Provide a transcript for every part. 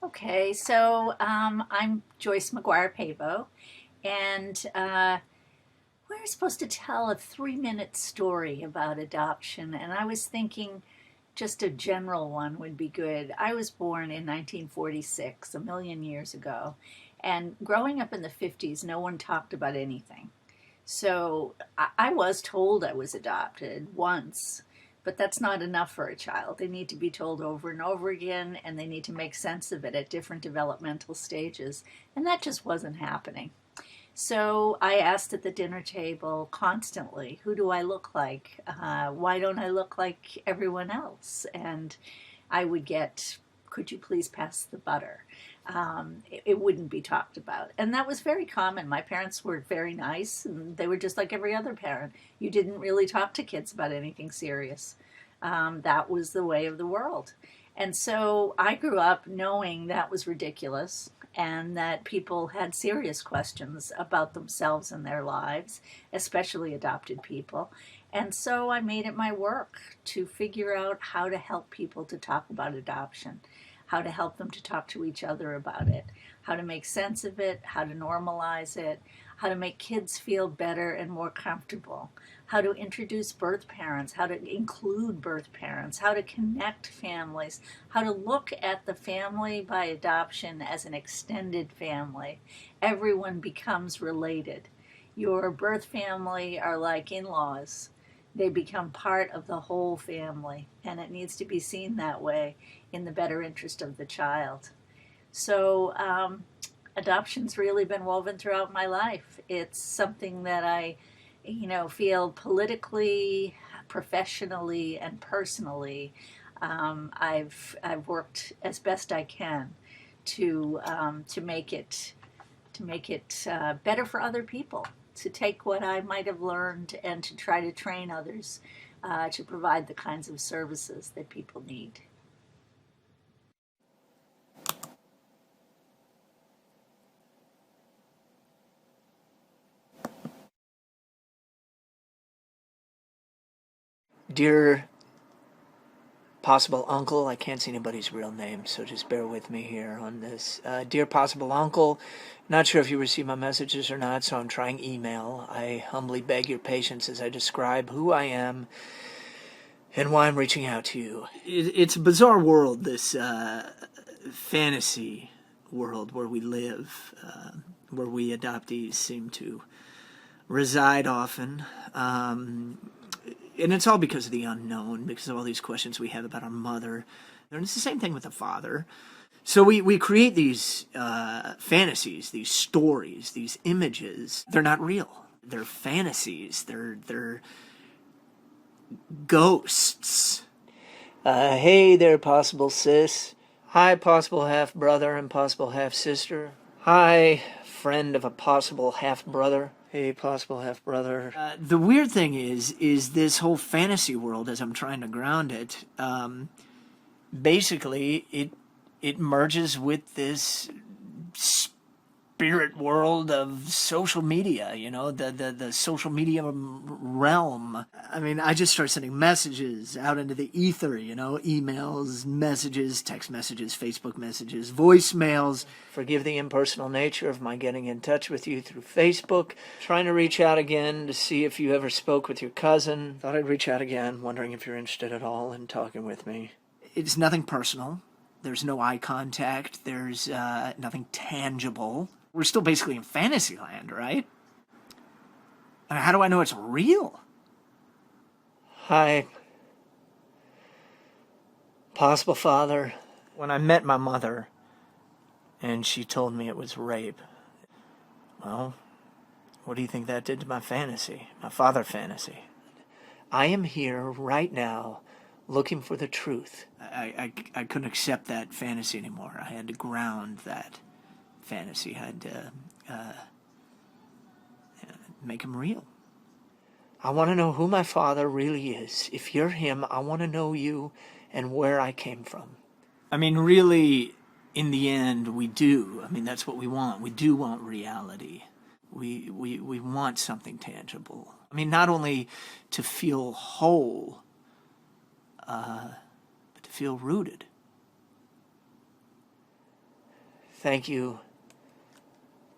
Okay, so I'm Joyce MAGUIRE Pavao, and we're supposed to tell a 3-minute story about adoption. And I was thinking just a general one would be good. I was born in 1946, a million years ago, and growing up in the 50s, no one talked about anything. So I was told I was adopted once, but that's not enough for a child. They need to be told over and over again, and they need to make sense of it at different developmental stages. And that just wasn't happening. So I asked at the dinner table constantly, who do I look like? Why don't I look like everyone else? And I would get, could you please pass the butter? It wouldn't be talked about. And that was very common. My parents were very nice, and they were just like every other parent. You didn't really talk to kids about anything serious. That was the way of the world. And so I grew up knowing that was ridiculous and that people had serious questions about themselves and their lives, especially adopted people. And so I made it my work to figure out how to help people to talk about adoption, how to help them to talk to each other about it, how to make sense of it, how to normalize it, how to make kids feel better and more comfortable, how to introduce birth parents, how to include birth parents, how to connect families, how to look at the family by adoption as an extended family. Everyone becomes related. Your birth family are like in laws. They become part of the whole family, and it needs to be seen that way in the better interest of the child. So, adoption's really been woven throughout my life. It's something that I feel politically, professionally, and personally. I've worked as best I can to make it better for other people. To take what I might have learned and to try to train others to provide the kinds of services that people need. Dear possible uncle, I can't see anybody's real name, so just bear with me here on this. Dear possible uncle, not sure if you received my messages or not, so I'm trying email. I humbly beg your patience as I describe who I am and why I'm reaching out to you. It's a bizarre world, this fantasy world where we live, where we adoptees seem to reside often. And it's all because of the unknown, because of all these questions we have about our mother. And it's the same thing with the father. So we create these fantasies, these stories, these images. They're not real. They're fantasies. They're ghosts. Hey there, possible sis. Hi, possible half-brother and possible half-sister. Hi, friend of a possible half-brother. Hey, possible half-brother. The weird thing is this whole fantasy world, as I'm trying to ground it, basically it merges with this spirit world of social media, the social media realm. I mean, I just start sending messages out into the ether, emails, messages, text messages, Facebook messages, voicemails. Forgive the impersonal nature of my getting in touch with you through Facebook. Trying to reach out again to see if you ever spoke with your cousin. Thought I'd reach out again, wondering if you're interested at all in talking with me. It's nothing personal. There's no eye contact. There's nothing tangible. We're still basically in fantasy land, right? And how do I know it's real? Hi, possible father. When I met my mother, and she told me it was rape, well, what do you think that did to my fantasy, my father fantasy? I am here right now looking for the truth. I couldn't accept that fantasy anymore. I had to ground that fantasy. I had to make him real. I want to know who my father really is. If you're him, I want to know you and where I came from. I mean, really, in the end, we do. I mean, that's what we want. We do want reality. We want something tangible. I mean, not only to feel whole, but to feel rooted. Thank you,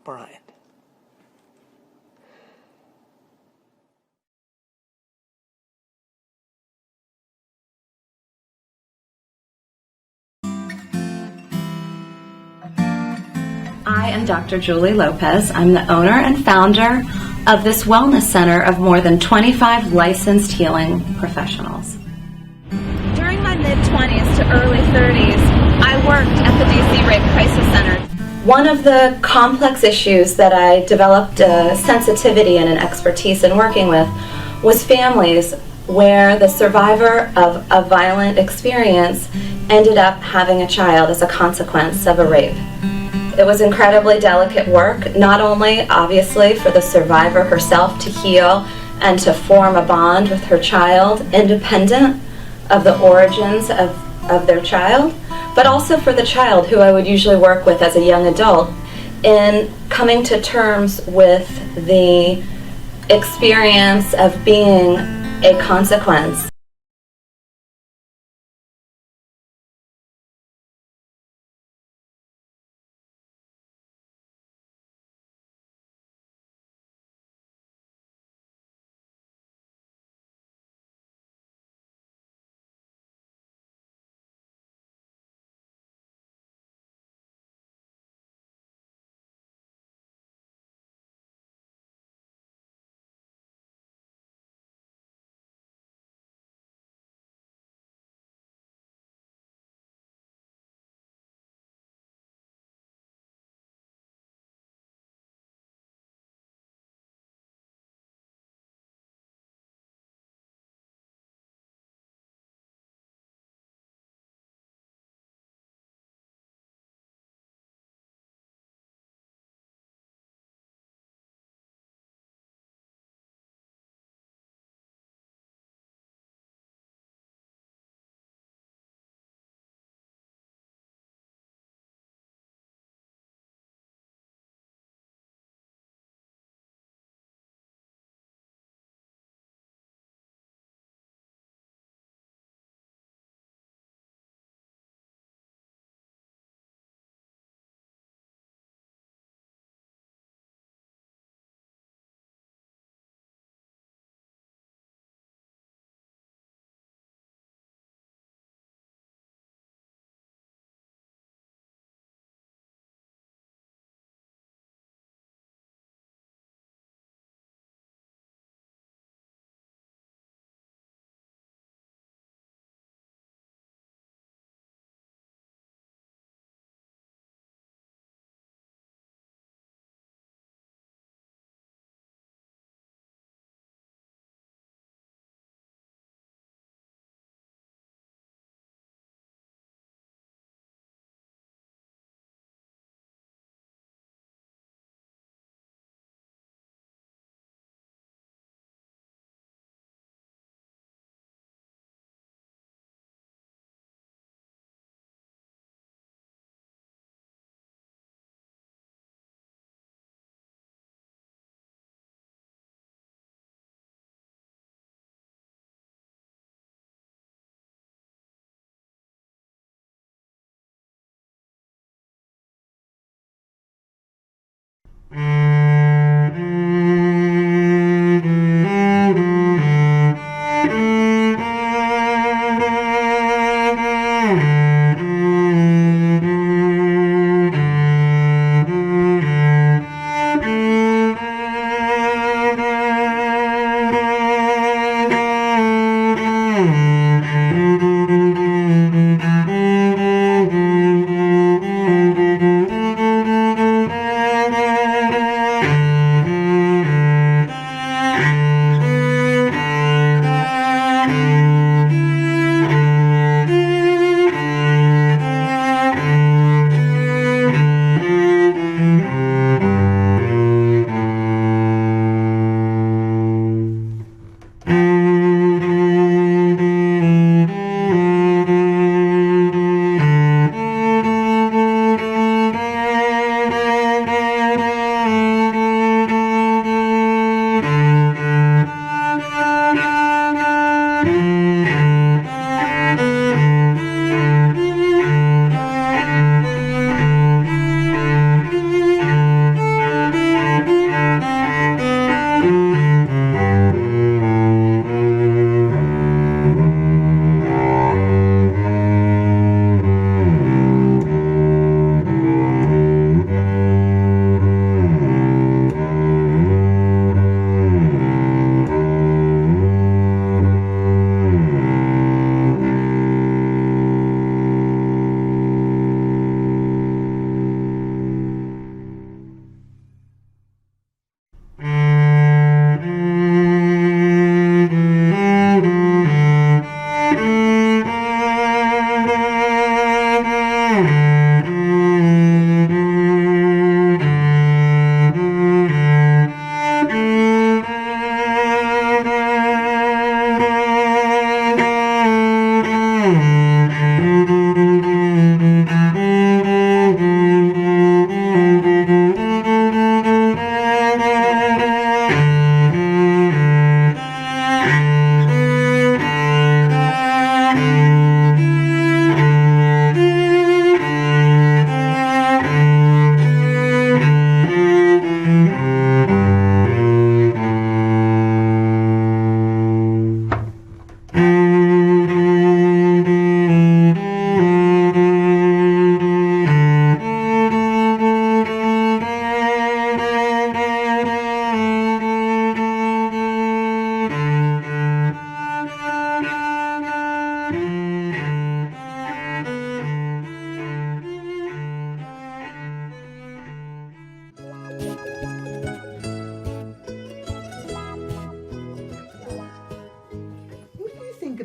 Brian. I am Dr. Julie Lopez. I'm the owner and founder of this wellness center of more than 25 licensed healing professionals. During my mid-20s to early 30s, I worked at the DC Rape Crisis Center. One of the complex issues that I developed a sensitivity and an expertise in working with was families where the survivor of a violent experience ended up having a child as a consequence of a rape. It was incredibly delicate work, not only obviously for the survivor herself to heal and to form a bond with her child independent of the origins of their child, but also for the child, who I would usually work with as a young adult, in coming to terms with the experience of being a consequence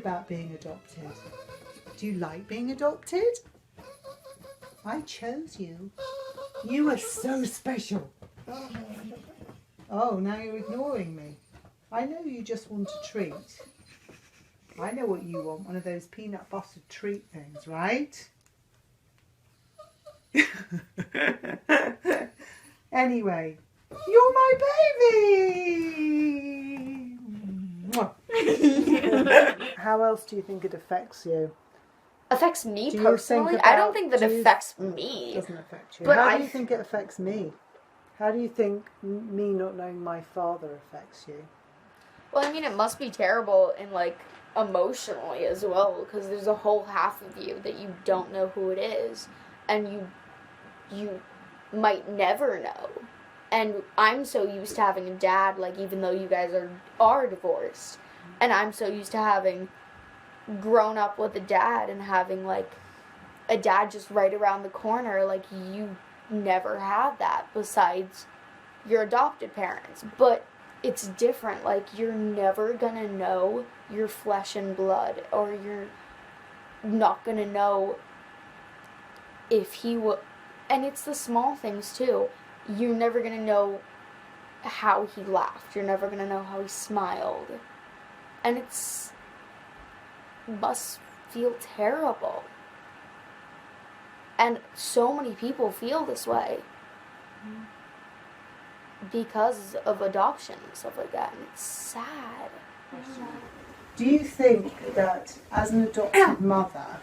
about being adopted? Do you like being adopted? I chose you. You are so special. Oh, now you're ignoring me. I know you just want a treat. I know what you want, one of those peanut butter treat things, right? Anyway, you're my baby! How else do you think it affects you? Affects me Do you personally? think I don't think that do you- affects me. It doesn't affect you. But How do you think it affects me? How do you think me not knowing my father affects you? Well, I mean, it must be terrible and, like, emotionally as well, because there's a whole half of you that you don't know who it is, and you might never know. And I'm so used to having a dad, like, even though you guys are divorced, and I'm so used to having grown up with a dad and having, like, a dad just right around the corner. Like, you never had that besides your adopted parents. But it's different. Like, you're never gonna know your flesh and blood, or you're not gonna know if he will. And it's the small things too. You're never gonna know how he laughed. You're never gonna know how he smiled. And must feel terrible. And so many people feel this way because of adoption and stuff like that. And it's sad. Do you think that as an adopted mother,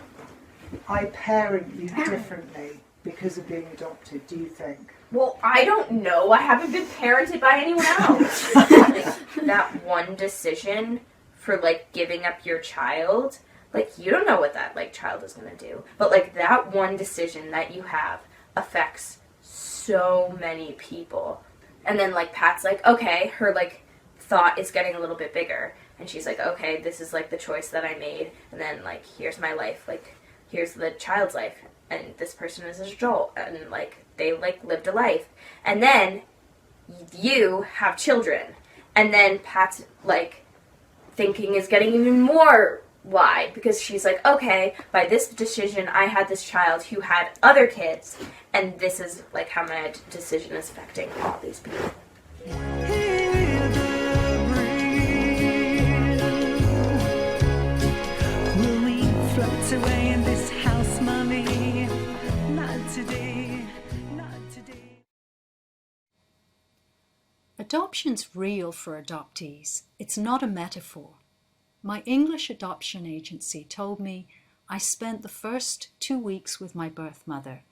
I parent you differently because of being adopted? Do you think? Well, I don't know. I haven't been parented by anyone else. Like, that one decision for, like, giving up your child, like, you don't know what that, like, child is going to do. But, like, that one decision that you have affects so many people. And then, like, Pat's like, okay, her, like, thought is getting a little bit bigger. And she's like, okay, this is, like, the choice that I made. And then, like, here's my life. Like, here's the child's life. And this person is an adult. And, like, they, like, lived a life. And then you have children. And then Pat's, like, thinking is getting even more wide, because she's like, okay, by this decision I had this child who had other kids, and this is, like, how my decision is affecting all these people. Will we float away in this house, mommy? Not today, not today. Adoption's real for adoptees. It's not a metaphor. My English adoption agency told me I spent the first 2 weeks with my birth mother.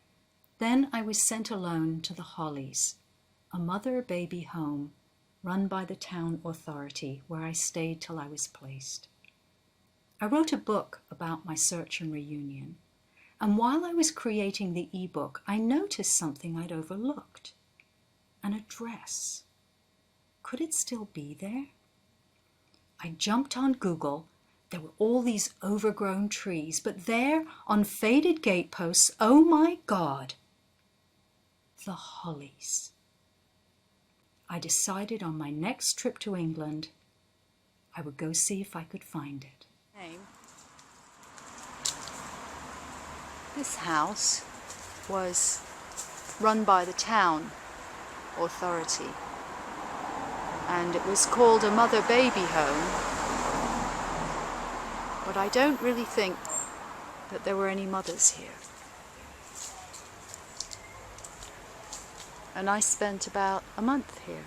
Then I was sent alone to the Hollies, a mother-baby home run by the town authority where I stayed till I was placed. I wrote a book about my search and reunion, and while I was creating the ebook, I noticed something I'd overlooked. An address. Could it still be there? I jumped on Google. There were all these overgrown trees, but there, on faded gateposts, oh my God, the Hollies. I decided on my next trip to England, I would go see if I could find it. This house was run by the town authority, and it was called a mother-baby home, but I don't really think that there were any mothers here. And I spent about a month here.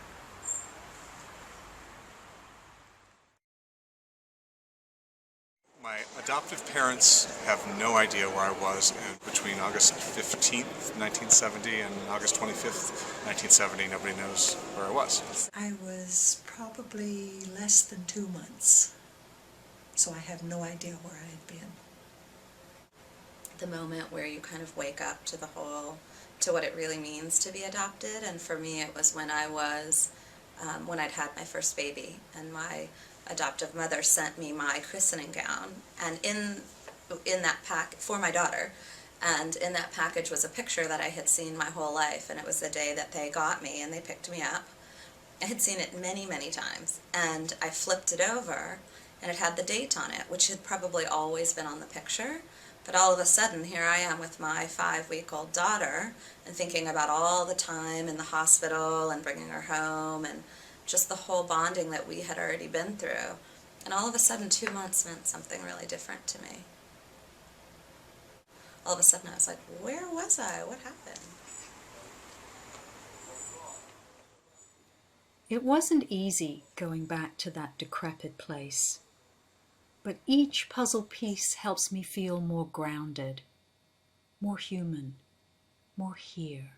My adoptive parents have no idea where I was between August 15th, 1970 and August 25th, 1970. Nobody knows where I was. I was probably less than 2 months, so I have no idea where I had been. The moment where you kind of wake up to to what it really means to be adopted, and for me it was when when I'd had my first baby, and my adoptive mother sent me my christening gown, and in that pack for my daughter, and in that package was a picture that I had seen my whole life, and it was the day that they got me and they picked me up. I had seen it many, many times, and I flipped it over, and it had the date on it, which had probably always been on the picture. But all of a sudden, here I am with my 5-week-old daughter and thinking about all the time in the hospital and bringing her home and just the whole bonding that we had already been through. And all of a sudden, 2 months meant something really different to me. All of a sudden, I was like, where was I? What happened? It wasn't easy going back to that decrepit place, but each puzzle piece helps me feel more grounded, more human, more here.